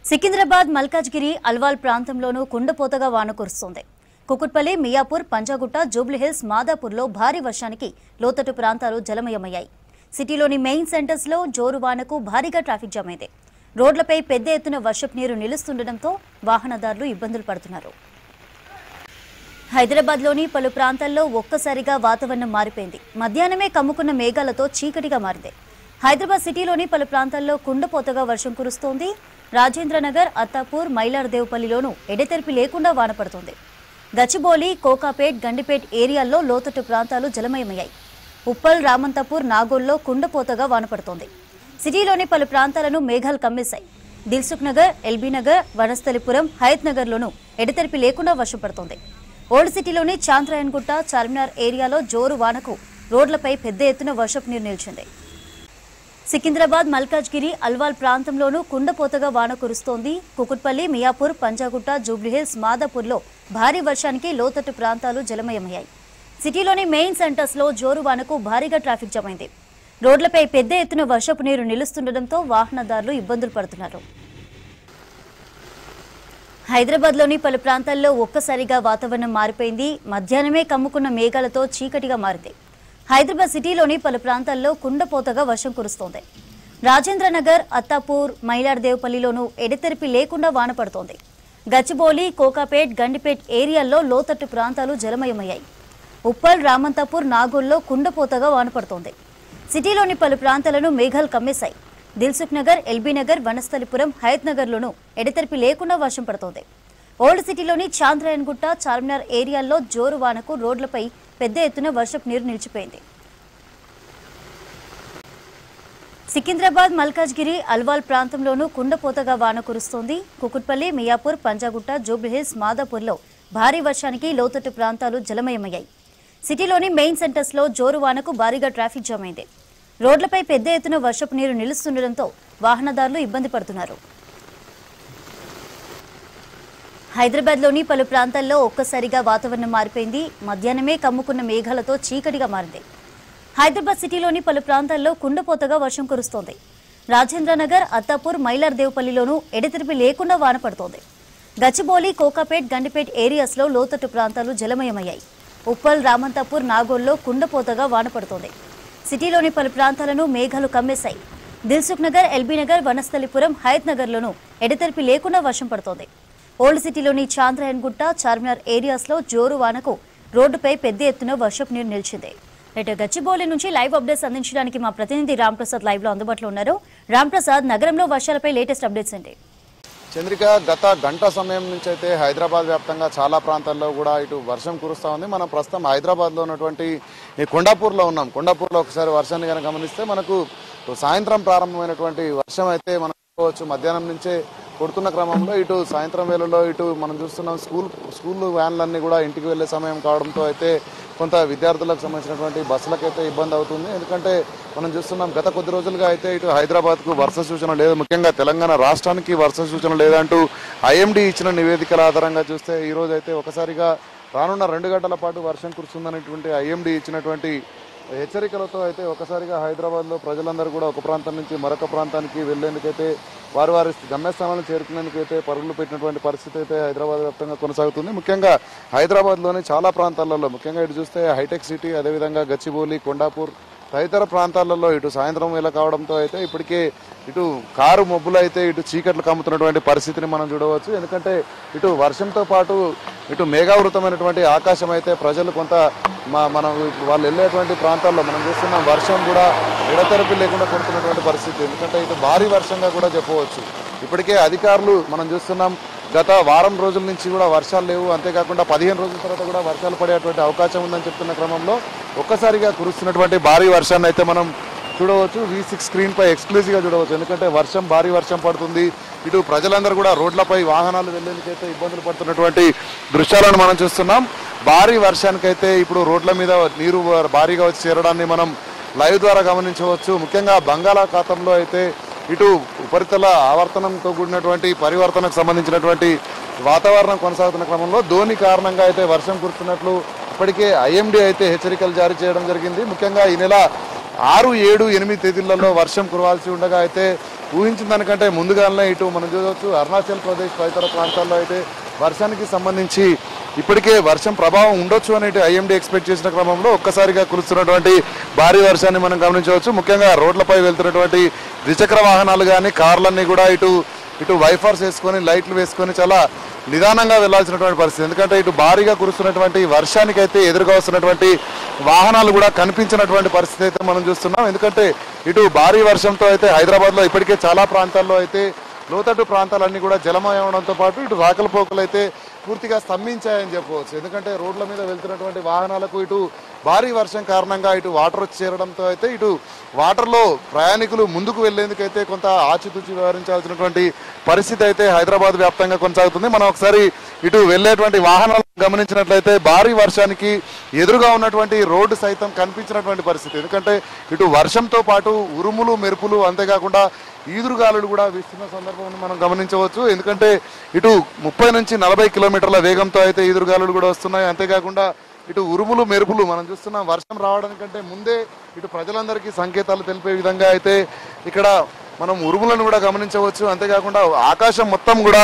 సికింద్రాబాద్ మల్కాజ్గిరి అల్వాల్ ప్రాంతంలోనూ కుండపోతగా వాన కురుస్తోంది. కుకుట్పల్లి, మియాపూర్, పంజాగుట్ట, జూబ్లీహిల్స్, మాదాపూర్లో భారీ వర్షానికి లోతట్టు ప్రాంతాలు జలమయమయ్యాయి. సిటీలోని మెయిన్ సెంటర్స్లో జోరు వానకు భారీగా ట్రాఫిక్ జామ్ అయింది. రోడ్లపై పెద్ద ఎత్తున వర్షపు నీరు నిలుస్తుండటంతో వాహనదారులు ఇబ్బందులు పడుతున్నారు. హైదరాబాద్లోని పలు ప్రాంతాల్లో ఒక్కసారిగా వాతావరణం మారిపోయింది. మధ్యాహ్నమే కమ్ముకున్న మేఘాలతో చీకటిగా మారింది. హైదరాబాద్ సిటీలోని పలు ప్రాంతాల్లో కుండపోతగా వర్షం కురుస్తోంది. రాజేంద్రనగర్, అత్తాపూర్, మైలార్దేవ్పల్లిలోనూ ఎడతెరిపి లేకుండా వాన పడుతోంది. గచ్చిబౌలి, కోకాపేట్, గండిపేట్ ఏరియాల్లో లోతట్టు ప్రాంతాలు జలమయమయ్యాయి. ఉప్పల్, రామంతపూర్, నాగోల్లో కుండపోతగా వాన పడుతోంది. సిటీలోని పలు ప్రాంతాలను మేఘాలు కమ్మేశాయి. దిల్సుఖ్ నగర్, ఎల్బీ నగర్, వనస్థలిపురం, హయత్ నగర్లోనూ ఎడతెరిపి లేకుండా వర్షం పడుతోంది. ఓల్డ్ సిటీలోని చాంద్రాయన్గుట్ట, చార్మినార్ ఏరియాలో జోరు వానకు రోడ్లపై పెద్ద ఎత్తున వర్షపు నీరు నిలిచింది. సికింద్రాబాద్, మల్కాజ్గిరి, అల్వాల్ ప్రాంతంలోనూ కుండపోతగా వాన కురుస్తోంది. కుకుట్పల్లి, మియాపూర్, పంజాగుట్ట, జూబ్లీహిల్స్, మాదాపూర్లో భారీ వర్షానికి లోతట్టు ప్రాంతాలు జలమయమయ్యాయి. సిటీలోని మెయిన్ సెంటర్స్లో జోరు వానకు భారీగా ట్రాఫిక్ జామ్ అయింది. రోడ్లపై పెద్ద ఎత్తున వర్షపు నీరు నిలుస్తుండటంతో వాహనదారులు ఇబ్బందులు పడుతున్నారు. హైదరాబాద్లోని పలు ప్రాంతాల్లో ఒక్కసారిగా వాతావరణం మారిపోయింది. మధ్యాహ్నమే కమ్ముకున్న మేఘాలతో చీకటిగా మారింది. హైదరాబాద్ సిటీలోని పలు ప్రాంతాల్లో కుండపోతగా వర్షం కురుస్తోంది. రాజేంద్రనగర్, అత్తాపూర్, మైలార్దేవ్పల్లిలోనూ ఎడతెరిపి లేకుండా వాన పడుతోంది. గచ్చిబౌలి, కోకాపేట్, గండిపేట్ ఏరియాల్లో లోతట్టు ప్రాంతాలు జలమయమయ్యాయి. ఉప్పల్, రామంతపూర్, నాగోల్లో కుండపోతగా వాన పడుతోంది. సిటీలోని పలు ప్రాంతాలను మేఘాలు కమ్మేశాయి. దిల్సుఖ్ నగర్, ఎల్బీ నగర్, వనస్థలిపురం, హయత్ నగర్లోనూ ఎడతెరిపి లేకుండా వర్షం పడుతోంది. ఓల్డ్ సిటీలోని చాంద్రాయన్గుట్ట, చార్మినార్ ఏరియాల్లో జోరు వానకు రోడ్లపై పెద్ద ఎత్తున వర్షపు నీరు నిలిచిపోయింది. సికింద్రాబాద్, మల్కాజ్గిరి, అల్వాల్ ప్రాంతంలోనూ కుండపోతగా వాన కురుస్తోంది. కుకుట్పల్లి, మియాపూర్, పంజాగుట్ట, జూబ్లీహిల్స్, మాదాపూర్లో భారీ వర్షానికి లోతట్టు ప్రాంతాలు జలమయమయ్యాయి. సిటీలోని మెయిన్ సెంటర్స్లో జోరు వానకు భారీగా ట్రాఫిక్ జామ్ అయింది. రోడ్లపై పెద్ద ఎత్తున వర్షపు నీరు నిలుస్తుండటంతో వాహనదారులు ఇబ్బంది పడుతున్నారు. హైదరాబాద్లోని పలు ప్రాంతాల్లో ఒక్కసారిగా వాతావరణం మారిపోయింది. మధ్యాహ్నమే కమ్ముకున్న మేఘాలతో చీకటిగా మారింది. హైదరాబాద్ సిటీలోని పలు ప్రాంతాల్లో కుండపోతగా వర్షం కురుస్తోంది. రాజేంద్రనగర్, అత్తాపూర్, మైలార్దేవ్పల్లిలోనూ ఎడతెరిపి లేకుండా వాన పడుతోంది. గచ్చిబౌలి, కోకాపేట్, గండిపేట్ ఏరియాస్లో లోతట్టు ప్రాంతాలు జలమయమయ్యాయి. ఉప్పల్, రామంతపూర్, నాగోల్లో కుండపోతగా వాన పడుతోంది. సిటీలోని పలు ప్రాంతాలను మేఘాలు కమ్మేశాయి. దిల్సుఖ్ నగర్, ఎల్బీ నగర్, వనస్థలిపురం, హయత్ నగర్లోనూ ఎడతెరిపి లేకుండా వర్షం పడుతోంది. ఓల్డ్ సిటీలోని చాంద్రాయన్గుట్ట, చార్మినార్ ఏరియాస్లో జోరు వానకు రోడ్డుపై పెద్ద ఎత్తున వర్షపు నీరు నిలిచింది. రైట్, గచ్చిబౌలి నుంచి లైవ్ అప్డేట్స్ అందించడానికి మా ప్రతినిధి రాంప్రసాద్ లైవ్ లో అందుబాటులో ఉన్నారు. రాంప్రసాద్, నగరంలో వర్షాలపై లేటెస్ట్ అప్డేట్స్ ఏంటి? చంద్రిక, గత గంట సమయం నుంచి అయితే హైదరాబాద్ వ్యాప్తంగా చాలా ప్రాంతాల్లో కూడా ఇటు వర్షం కురుస్తూ ఉంది. మనం ప్రస్తుతం హైదరాబాద్లో ఉన్నటువంటి ఈ కొండాపూర్లో ఉన్నాం. కొండాపూర్లో ఒకసారి వర్షాన్ని కనుక గమనిస్తే మనకు సాయంత్రం ప్రారంభమైనటువంటి వర్షం అయితే మనం చూడవచ్చు. మధ్యాహ్నం నుంచే కొడుతున్న క్రమంలో ఇటు సాయంత్రం వేళలో ఇటు మనం చూస్తున్నాం స్కూల్ వ్యాన్లన్నీ కూడా ఇంటికి వెళ్లే సమయం కావడంతో అయితే కొంత విద్యార్థులకు సంబంధించినటువంటి బస్సులకైతే ఇబ్బంది అవుతుంది. ఎందుకంటే మనం చూస్తున్నాం గత కొద్ది రోజులుగా అయితే ఇటు హైదరాబాద్కు వర్ష సూచన లేదు, ముఖ్యంగా తెలంగాణ రాష్ట్రానికి వర్ష సూచన లేదంటూ ఐఎండీ ఇచ్చిన నివేదికల ఆధారంగా చూస్తే ఈ రోజు అయితే ఒకసారిగా రానున్న 2 గంటల పాటు వర్షం కురుస్తుందనేటువంటి ఐఎండీ ఇచ్చినటువంటి హెచ్చరికలతో అయితే ఒకసారిగా హైదరాబాద్లో ప్రజలందరూ కూడా ఒక ప్రాంతం నుంచి మరొక ప్రాంతానికి వెళ్లేందుకైతే వారి గమ్యస్థానాలను చేరుకునేందుకైతే పరుగులు పెట్టినటువంటి పరిస్థితి అయితే హైదరాబాద్ వ్యాప్తంగా కొనసాగుతుంది. ముఖ్యంగా హైదరాబాద్లోని చాలా ప్రాంతాలలో, ముఖ్యంగా ఇటు చూస్తే హైటెక్ సిటీ, అదేవిధంగా గచ్చిబౌలి, కొండాపూర్ తదితర ప్రాంతాలలో ఇటు సాయంత్రం వేళ కావడంతో అయితే ఇప్పటికే ఇటు కారు మబ్బులు అయితే ఇటు చీకట్లు కమ్ముతున్నటువంటి పరిస్థితిని మనం చూడవచ్చు. ఎందుకంటే ఇటు వర్షంతో పాటు ఇటు మేఘావృతమైనటువంటి ఆకాశం అయితే ప్రజలు కొంత మనం వాళ్ళు వెళ్ళేటువంటి ప్రాంతాల్లో మనం చూస్తున్నాం వర్షం కూడా ఎడతెరపి లేకుండా కొడుతున్నటువంటి పరిస్థితి. ఎందుకంటే ఇటు భారీ వర్షంగా కూడా చెప్పవచ్చు. ఇప్పటికే అధికారులు మనం చూస్తున్నాం గత వారం రోజుల నుంచి కూడా వర్షాలు లేవు, అంతేకాకుండా 15 రోజుల తర్వాత కూడా వర్షాలు పడేటువంటి అవకాశం ఉందని చెప్తున్న క్రమంలో ఒక్కసారిగా కురుస్తున్నటువంటి భారీ వర్షాన్ని అయితే మనం చూడవచ్చు. V6 స్క్రీన్ పై ఎక్స్క్లూజివ్గా చూడవచ్చు. ఎందుకంటే భారీ వర్షం పడుతుంది. ఇటు ప్రజలందరూ కూడా రోడ్లపై వాహనాలు వెళ్లేందుకైతే ఇబ్బందులు పడుతున్నటువంటి దృశ్యాలను మనం చూస్తున్నాం. భారీ వర్షానికైతే ఇప్పుడు రోడ్ల మీద నీరు భారీగా వచ్చి చేరడాన్ని మనం లైవ్ ద్వారా గమనించవచ్చు. ముఖ్యంగా బంగాళాఖాతంలో అయితే ఇటు ఉపరితల ఆవర్తనంతో కూడినటువంటి పరివర్తనకు సంబంధించినటువంటి వాతావరణం కొనసాగుతున్న క్రమంలో ధోని కారణంగా అయితే వర్షం కురుస్తున్నట్లు ఇప్పటికే ఐఎండీ అయితే హెచ్చరికలు జారీ చేయడం జరిగింది. ముఖ్యంగా ఈ నెల 6, 7, 8 తేదీలలో వర్షం కురవాల్సి ఉండగా అయితే ఊహించిన దానికంటే ముందుగానే ఇటు మనం చూడవచ్చు అరుణాచల్ ప్రదేశ్ తదితర ప్రాంతాల్లో అయితే వర్షానికి సంబంధించి ఇప్పటికే వర్షం ప్రభావం ఉండొచ్చు అనేది ఐఎండీ ఎక్స్పెక్ట్ చేసిన క్రమంలో ఒక్కసారిగా కురుస్తున్నటువంటి భారీ వర్షాన్ని మనం గమనించవచ్చు. ముఖ్యంగా రోడ్లపై వెళ్తున్నటువంటి ద్విచక్ర వాహనాలు కానీ కార్లన్నీ కూడా ఇటు వైఫర్స్ వేసుకొని లైట్లు వేసుకొని చాలా నిదానంగా వెళ్లాల్సినటువంటి పరిస్థితి. ఎందుకంటే ఇటు భారీగా కురుస్తున్నటువంటి వర్షానికి అయితే ఎదురుగా వస్తున్నటువంటి వాహనాలు కూడా కనిపించినటువంటి పరిస్థితి అయితే మనం చూస్తున్నాం. ఎందుకంటే ఇటు భారీ వర్షంతో అయితే హైదరాబాద్లో ఇప్పటికే చాలా ప్రాంతాల్లో అయితే లోతట్టు ప్రాంతాలన్నీ కూడా జలమయం అవడంతో పాటు ఇటు రాకలపోకలు అయితే పూర్తిగా స్తంభించాయని చెప్పవచ్చు. ఎందుకంటే రోడ్ల మీద వెళ్తున్నటువంటి వాహనాలకు ఇటు భారీ వర్షం కారణంగా ఇటు వాటర్ వచ్చి చేరడంతో అయితే ఇటు వాటర్లో ప్రయాణికులు ముందుకు వెళ్లేందుకైతే కొంత ఆచితూచి వ్యవహరించాల్సినటువంటి పరిస్థితి అయితే హైదరాబాద్ వ్యాప్తంగా కొనసాగుతుంది. మనం ఒకసారి ఇటు వెళ్లేటువంటి వాహనాలు గమనించినట్లయితే భారీ వర్షానికి ఎదురుగా ఉన్నటువంటి రోడ్డు సైతం కనిపించినటువంటి పరిస్థితి. ఎందుకంటే ఇటు వర్షంతో పాటు ఉరుములు మెరుపులు అంతేకాకుండా ఈదురుగాలులు కూడా వీస్తున్న సందర్భం మనం గమనించవచ్చు. ఎందుకంటే ఇటు 30 నుంచి 40 కిలోమీటర్ల వేగంతో అయితే ఈదురుగాలులు కూడా వస్తున్నాయి. అంతేకాకుండా ఇటు ఉరుములు మెరుపులు మనం చూస్తున్నాం. వర్షం రావడానికంటే ముందే ఇటు ప్రజలందరికీ సంకేతాలు తెలిపే విధంగా అయితే ఇక్కడ మనం ఉరుములను కూడా గమనించవచ్చు. అంతేకాకుండా ఆకాశం మొత్తం కూడా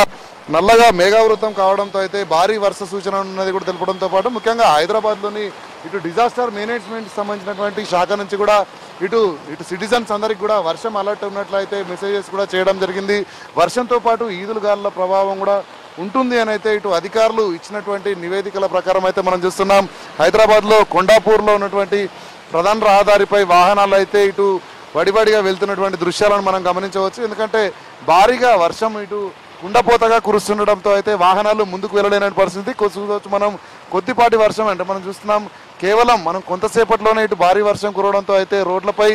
నల్లగా మేఘావృతం కావడంతో అయితే భారీ వర్ష సూచన ఉన్నది కూడా తెలపడంతో పాటు ముఖ్యంగా హైదరాబాద్లోని ఇటు డిజాస్టర్ మేనేజ్మెంట్ సంబంధించినటువంటి శాఖ నుంచి కూడా ఇటు సిటిజన్స్ అందరికి కూడా వర్షం అలర్ట్ ఉన్నట్లయితే మెసేజెస్ కూడా చేయడం జరిగింది. వర్షంతో పాటు ఈదురుగాలుల ప్రభావం కూడా ఉంటుంది అని అయితే ఇటు అధికారులు ఇచ్చినటువంటి నివేదికల ప్రకారం అయితే మనం చూస్తున్నాం. హైదరాబాద్లో కొండాపూర్లో ఉన్నటువంటి ప్రధాన రహదారిపై వాహనాలు అయితే ఇటు వడివడిగా వెళ్తున్నటువంటి దృశ్యాలను మనం గమనించవచ్చు. ఎందుకంటే భారీగా వర్షం ఇటు కుండపోతగా కురుస్తుండడంతో అయితే వాహనాలు ముందుకు వెళ్ళలేని పరిస్థితి. మనం కొద్దిపాటి వర్షం అంటే మనం చూస్తున్నాం కేవలం మనం కొంతసేపట్లోనే ఇటు భారీ వర్షం కురవడంతో అయితే రోడ్లపై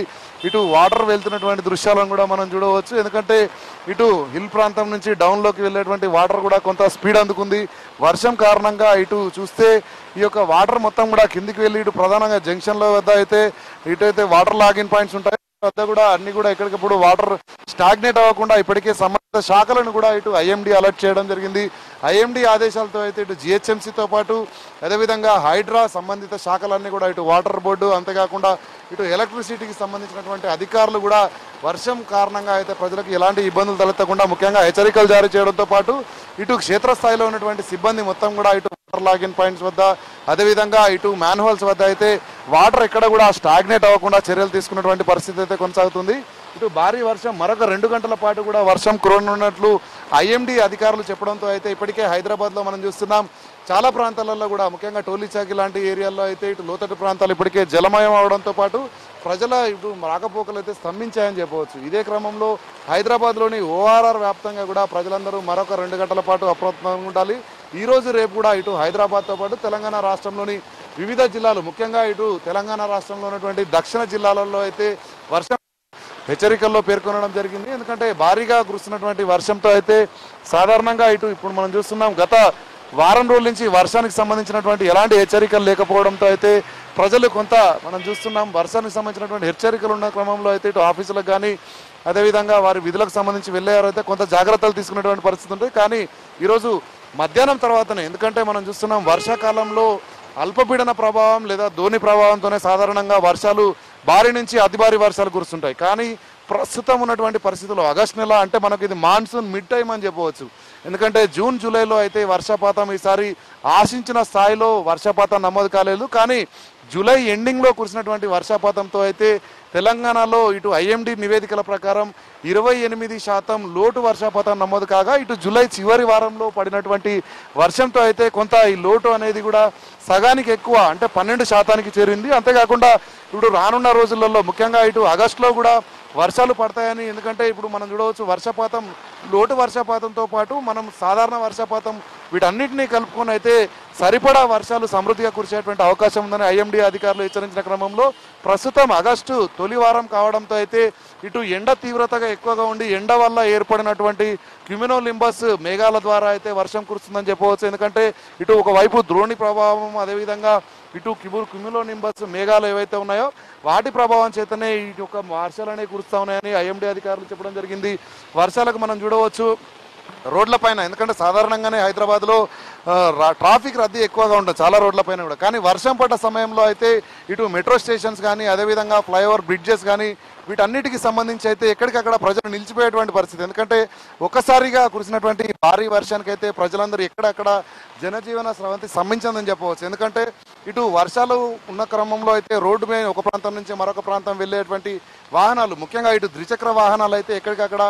ఇటు వాటర్ వెళ్తున్నటువంటి దృశ్యాలను కూడా మనం చూడవచ్చు. ఎందుకంటే ఇటు హిల్ ప్రాంతం నుంచి డౌన్లోకి వెళ్ళేటువంటి వాటర్ కూడా కొంత స్పీడ్ అందుకుంది. వర్షం కారణంగా ఇటు చూస్తే ఈ యొక్క వాటర్ మొత్తం కూడా కిందికి వెళ్ళి ఇటు ప్రధానంగా జంక్షన్ల వద్ద అయితే ఇటైతే వాటర్ లాగిన్ పాయింట్స్ ఉంటాయి వద్ద కూడా అన్ని కూడా ఎక్కడికప్పుడు వాటర్ స్టాగ్నేట్ అవ్వకుండా ఇప్పటికే సంబంధిత శాఖలను కూడా ఇటు ఐఎండీ అలర్ట్ చేయడం జరిగింది. ఐఎండీ ఆదేశాలతో అయితే ఇటు జిహెచ్ఎంసీతో పాటు అదేవిధంగా హైడ్రా సంబంధిత శాఖలన్నీ కూడా ఇటు వాటర్ బోర్డు అంతేకాకుండా ఇటు ఎలక్ట్రిసిటీకి సంబంధించినటువంటి అధికారులు కూడా వర్షం కారణంగా అయితే ప్రజలకు ఎలాంటి ఇబ్బందులు తలెత్తకుండా ముఖ్యంగా హెచ్చరికలు జారీ చేయడంతో పాటు ఇటు క్షేత్రస్థాయిలో ఉన్నటువంటి సిబ్బంది మొత్తం కూడా ఇటు వాటర్ లాగిన్ పాయింట్స్ వద్ద అదేవిధంగా ఇటు మ్యాన్హోల్స్ వద్ద అయితే వాటర్ ఎక్కడ కూడా స్టాగ్నేట్ అవ్వకుండా చర్యలు తీసుకున్నటువంటి పరిస్థితి అయితే కొనసాగుతుంది. ఇటు భారీ వర్షం మరొక 2 గంటల పాటు కూడా వర్షం కురవనున్నట్లు ఐఎండీ అధికారులు చెప్పడంతో అయితే ఇప్పటికే హైదరాబాద్లో మనం చూస్తున్నాం చాలా ప్రాంతాలలో కూడా ముఖ్యంగా టోలీచాకి లాంటి ఏరియాల్లో అయితే ఇటు లోతట్టు ప్రాంతాలు ఇప్పటికే జలమయం అవడంతో పాటు ప్రజల ఇటు రాకపోకలు అయితే స్తంభించాయని చెప్పవచ్చు. ఇదే క్రమంలో హైదరాబాద్లోని ఓఆర్ఆర్ వ్యాప్తంగా కూడా ప్రజలందరూ మరొక 2 గంటల పాటు అప్రమత్తంగా ఉండాలి. ఈ రోజు రేపు కూడా ఇటు హైదరాబాద్తో పాటు తెలంగాణ రాష్ట్రంలోని వివిధ జిల్లాలు ముఖ్యంగా ఇటు తెలంగాణ రాష్ట్రంలో ఉన్నటువంటి దక్షిణ జిల్లాలలో అయితే వర్షం హెచ్చరికల్లో పేర్కొనడం జరిగింది. ఎందుకంటే భారీగా కురుస్తున్నటువంటి వర్షంతో అయితే సాధారణంగా ఇప్పుడు మనం చూస్తున్నాం గత వారం రోజుల నుంచి వర్షానికి సంబంధించినటువంటి ఎలాంటి హెచ్చరికలు లేకపోవడంతో అయితే ప్రజలు కొంత మనం చూస్తున్నాం వర్షానికి సంబంధించినటువంటి హెచ్చరికలు ఉన్న క్రమంలో అయితే ఇటు ఆఫీసులకు కానీ అదేవిధంగా వారి విధులకు సంబంధించి వెళ్ళారైతే కొంత జాగ్రత్తలు తీసుకునేటువంటి పరిస్థితి ఉంటుంది. కానీ ఈరోజు మధ్యాహ్నం తర్వాతనే ఎందుకంటే మనం చూస్తున్నాం వర్షాకాలంలో అల్పపీడన ప్రభావం లేదా ధోని ప్రభావంతోనే సాధారణంగా వర్షాలు భారీ నుంచి అతి భారీ వర్షాలు కురుస్తుంటాయి. కానీ ప్రస్తుతం ఉన్నటువంటి పరిస్థితుల్లో ఆగస్టు నెల అంటే మనకు ఇది మాన్సూన్ మిడ్ టైం అని చెప్పవచ్చు. ఎందుకంటే జూన్ జూలైలో అయితే వర్షపాతం ఈసారి ఆశించిన స్థాయిలో వర్షపాతం నమోదు కాలేదు. కానీ జూలై ఎండింగ్లో కురిసినటువంటి వర్షపాతంతో అయితే తెలంగాణలో ఇటు ఐఎండీ నివేదికల ప్రకారం 28% లోటు వర్షపాతం నమోదు కాగా ఇటు జూలై చివరి వారంలో పడినటువంటి వర్షంతో అయితే కొంత ఈ లోటు అనేది కూడా సగానికి ఎక్కువ అంటే 12% చేరింది. అంతేకాకుండా ఇప్పుడు రానున్న రోజులలో ముఖ్యంగా ఇటు ఆగస్టులో కూడా వర్షాలు పడతాయని ఎందుకంటే ఇప్పుడు మనం చూడవచ్చు వర్షపాతం లోటు వర్షపాతంతో పాటు మనం సాధారణ వర్షపాతం వీటన్నిటినీ కలుపుకొని అయితే సరిపడా వర్షాలు సమృద్ధిగా కురిసేటువంటి అవకాశం ఉందని ఐఎండీ అధికారులు హెచ్చరించిన క్రమంలో ప్రస్తుతం ఆగస్టు తొలి వారం కావడంతో అయితే ఇటు ఎండ తీవ్రతగా ఎక్కువగా ఉండి ఎండ వల్ల ఏర్పడినటువంటి క్యూమినోలింబస్ మేఘాల ద్వారా అయితే వర్షం కురుస్తుందని చెప్పవచ్చు. ఎందుకంటే ఇటు ఒకవైపు ద్రోణి ప్రభావం అదేవిధంగా ఇటు క్యూమినోలింబస్ మేఘాలు ఏవైతే ఉన్నాయో వాటి ప్రభావం చేతనే ఈ యొక్క వర్షాలు అనేవి కురుస్తూ ఉన్నాయని ఐఎండీ అధికారులు చెప్పడం జరిగింది. వర్షాలకు మనం చూడవచ్చు రోడ్ల పైన ఎందుకంటే సాధారణంగానే హైదరాబాద్లో ట్రాఫిక్ రద్దీ ఎక్కువగా ఉంటుంది చాలా రోడ్లపైన కూడా. కానీ వర్షం పడ్డ సమయంలో అయితే ఇటు మెట్రో స్టేషన్స్ కానీ అదేవిధంగా ఫ్లైఓవర్ బ్రిడ్జెస్ కానీ వీటన్నిటికి సంబంధించి అయితే ఎక్కడికక్కడ ప్రజలు నిలిచిపోయేటువంటి పరిస్థితి. ఎందుకంటే ఒక్కసారిగా కురిసినటువంటి భారీ వర్షానికి అయితే ప్రజలందరూ ఎక్కడక్కడ జనజీవన స్రవంతి స్తంభించిందని చెప్పవచ్చు. ఎందుకంటే ఇటు వర్షాలు ఉన్న క్రమంలో అయితే రోడ్డు మీద ఒక ప్రాంతం నుంచి మరొక ప్రాంతం వెళ్ళేటువంటి వాహనాలు, ముఖ్యంగా ఇటు ద్విచక్ర వాహనాలు అయితే ఎక్కడికక్కడ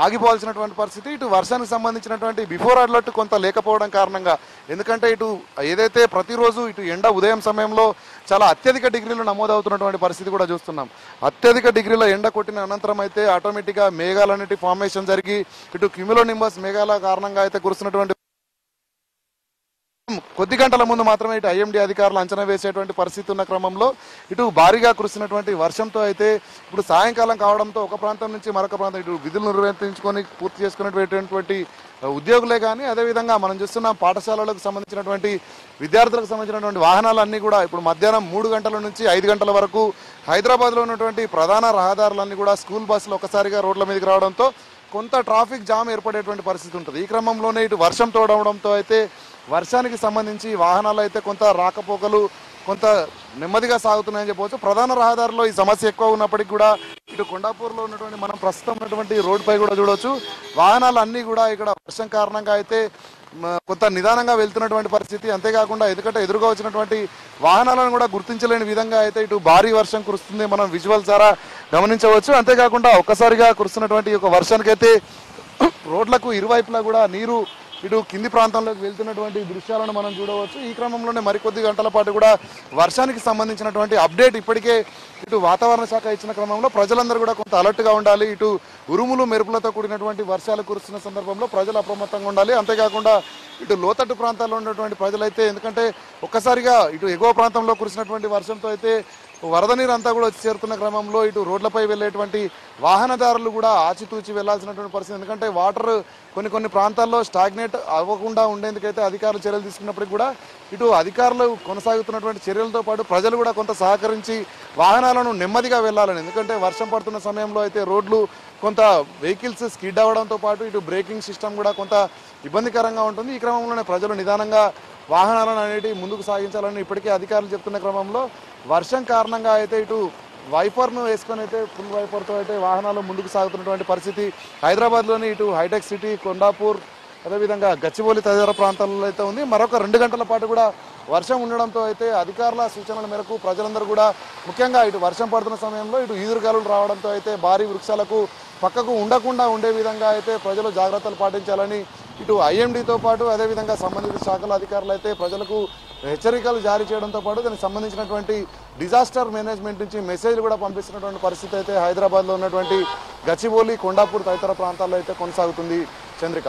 ఆగిపోవాల్సినటువంటి పరిస్థితి. ఇటు వర్షానికి సంబంధించినటువంటి బిఫోర్ అలర్ట్ కొంత లేకపోవడం కారణంగా, ఎందుకంటే ఇటు ఏదైతే ప్రతిరోజు ఇటు ఎండ ఉదయం సమయంలో చాలా అత్యధిక డిగ్రీలు నమోదవుతున్నటువంటి పరిస్థితి కూడా చూస్తున్నాం. అత్యధిక డిగ్రీల ఎండ కొట్టిన అనంతరం అయితే ఆటోమేటిక్గా మేఘాలన్నిటి ఫార్మేషన్ జరిగి ఇటు క్యూములోనింబస్ మేఘాల కారణంగా అయితే కురుస్తున్నటువంటి కొద్ది గంటల ముందు మాత్రమే ఇటు ఐఎండీ అధికారులు అంచనా వేసేటువంటి పరిస్థితి ఉన్న క్రమంలో ఇటు భారీగా కురిసినటువంటి వర్షంతో అయితే ఇప్పుడు సాయంకాలం కావడంతో ఒక ప్రాంతం నుంచి మరొక ప్రాంతం ఇటు విధులు నిర్వర్తించుకొని పూర్తి చేసుకునేటువంటి ఉద్యోగులే కానీ అదేవిధంగా మనం చూస్తున్నాం పాఠశాలలకు సంబంధించినటువంటి విద్యార్థులకు సంబంధించినటువంటి వాహనాలన్నీ కూడా ఇప్పుడు మధ్యాహ్నం 3 గంటల నుంచి 5 గంటల వరకు హైదరాబాద్లో ఉన్నటువంటి ప్రధాన రహదారులన్నీ కూడా స్కూల్ బస్సులు ఒకసారిగా రోడ్ల మీదకి రావడంతో కొంత ట్రాఫిక్ జామ్ ఏర్పడేటువంటి పరిస్థితి ఉంటుంది. ఈ క్రమంలోనే ఇటు వర్షం తోడవడంతో అయితే వర్షానికి సంబంధించి వాహనాలు అయితే కొంత రాకపోకలు కొంత నెమ్మదిగా సాగుతున్నాయని చెప్పవచ్చు. ప్రధాన రహదారిలో ఈ సమస్య ఎక్కువ ఉన్నప్పటికీ కూడా ఇటు కొండాపూర్లో ఉన్నటువంటి మనం ప్రస్తుతం ఉన్నటువంటి రోడ్డుపై కూడా చూడవచ్చు వాహనాలు అన్నీ కూడా ఇక్కడ వర్షం కారణంగా అయితే కొంత నిదానంగా వెళ్తున్నటువంటి పరిస్థితి. అంతేకాకుండా ఎందుకంటే ఎదురుగా వచ్చినటువంటి వాహనాలను కూడా గుర్తించలేని విధంగా అయితే ఇటు భారీ వర్షం కురుస్తుంది మనం విజువల్ ద్వారా గమనించవచ్చు. అంతేకాకుండా ఒక్కసారిగా కురుస్తున్నటువంటి ఒక వర్షానికైతే రోడ్లకు ఇరువైపులా కూడా నీరు ఇటు కింది ప్రాంతంలోకి వెళ్తున్నటువంటి దృశ్యాలను మనం చూడవచ్చు. ఈ క్రమంలోనే మరికొద్ది గంటల పాటు కూడా వర్షానికి సంబంధించినటువంటి అప్డేట్ ఇప్పటికే ఇటు వాతావరణ శాఖ ఇచ్చిన క్రమంలో ప్రజలందరూ కూడా కొంత అలర్ట్గా ఉండాలి. ఇటు ఉరుములు మెరుపులతో కూడినటువంటి వర్షాలు కురుస్తున్న సందర్భంలో ప్రజలు అప్రమత్తంగా ఉండాలి. అంతేకాకుండా ఇటు లోతట్టు ప్రాంతాల్లో ఉన్నటువంటి ప్రజలైతే ఎందుకంటే ఒక్కసారిగా ఇటు ఎగువ ప్రాంతంలో కురిసినటువంటి వర్షంతో అయితే వరద నీరు అంతా కూడా వచ్చి చేరుతున్న క్రమంలో ఇటు రోడ్లపై వెళ్ళేటువంటి వాహనదారులు కూడా ఆచితూచి వెళ్లాల్సినటువంటి పరిస్థితి. ఎందుకంటే వాటర్ కొన్ని ప్రాంతాల్లో స్టాగ్నేట్ అవ్వకుండా ఉండేందుకైతే అధికారులు చర్యలు తీసుకున్నప్పటికీ కూడా ఇటు అధికారులు కొనసాగుతున్నటువంటి చర్యలతో పాటు ప్రజలు కూడా కొంత సహకరించి వాహనాలను నెమ్మదిగా వెళ్లాలని, ఎందుకంటే వర్షం పడుతున్న సమయంలో అయితే రోడ్లు కొంత వెహికల్స్ స్కిడ్ అవ్వడంతో పాటు ఇటు బ్రేకింగ్ సిస్టమ్ కూడా కొంత ఇబ్బందికరంగా ఉంటుంది. ఈ క్రమంలోనే ప్రజలు నిదానంగా వాహనాలను అనేవి ముందుకు సాగించాలని ఇప్పటికే అధికారులు చెప్తున్న క్రమంలో వర్షం కారణంగా అయితే ఇటు వైపర్ను వేసుకొని అయితే ఫుల్ వైపర్తో అయితే వాహనాలు ముందుకు సాగుతున్నటువంటి పరిస్థితి హైదరాబాద్లోని ఇటు హైటెక్ సిటీ, కొండాపూర్, అదేవిధంగా గచ్చిబౌలి తదితర ప్రాంతాల్లో అయితే ఉంది. మరొక 2 గంటల పాటు కూడా వర్షం ఉండడంతో అయితే అధికారుల సూచనల మేరకు ప్రజలందరూ కూడా ముఖ్యంగా ఇటు వర్షం పడుతున్న సమయంలో ఇటు ఈదురుగాలులు రావడంతో అయితే భారీ వృక్షాలకు పక్కకు ఉండకుండా ఉండే విధంగా అయితే ప్రజలు జాగ్రత్తలు పాటించాలని ఇటు ఐఎండీతో పాటు అదేవిధంగా సంబంధిత శాఖల అధికారులు అయితే ప్రజలకు హెచ్చరికలు జారీ చేయడంతో పాటు దానికి సంబంధించినటువంటి డిజాస్టర్ మేనేజ్మెంట్ నుంచి మెసేజ్లు కూడా పంపిస్తున్నటువంటి పరిస్థితి అయితే హైదరాబాద్లో ఉన్నటువంటి గచ్చిబౌలి, కొండాపూర్ తదితర ప్రాంతాల్లో అయితే కొనసాగుతుంది. చంద్రిక.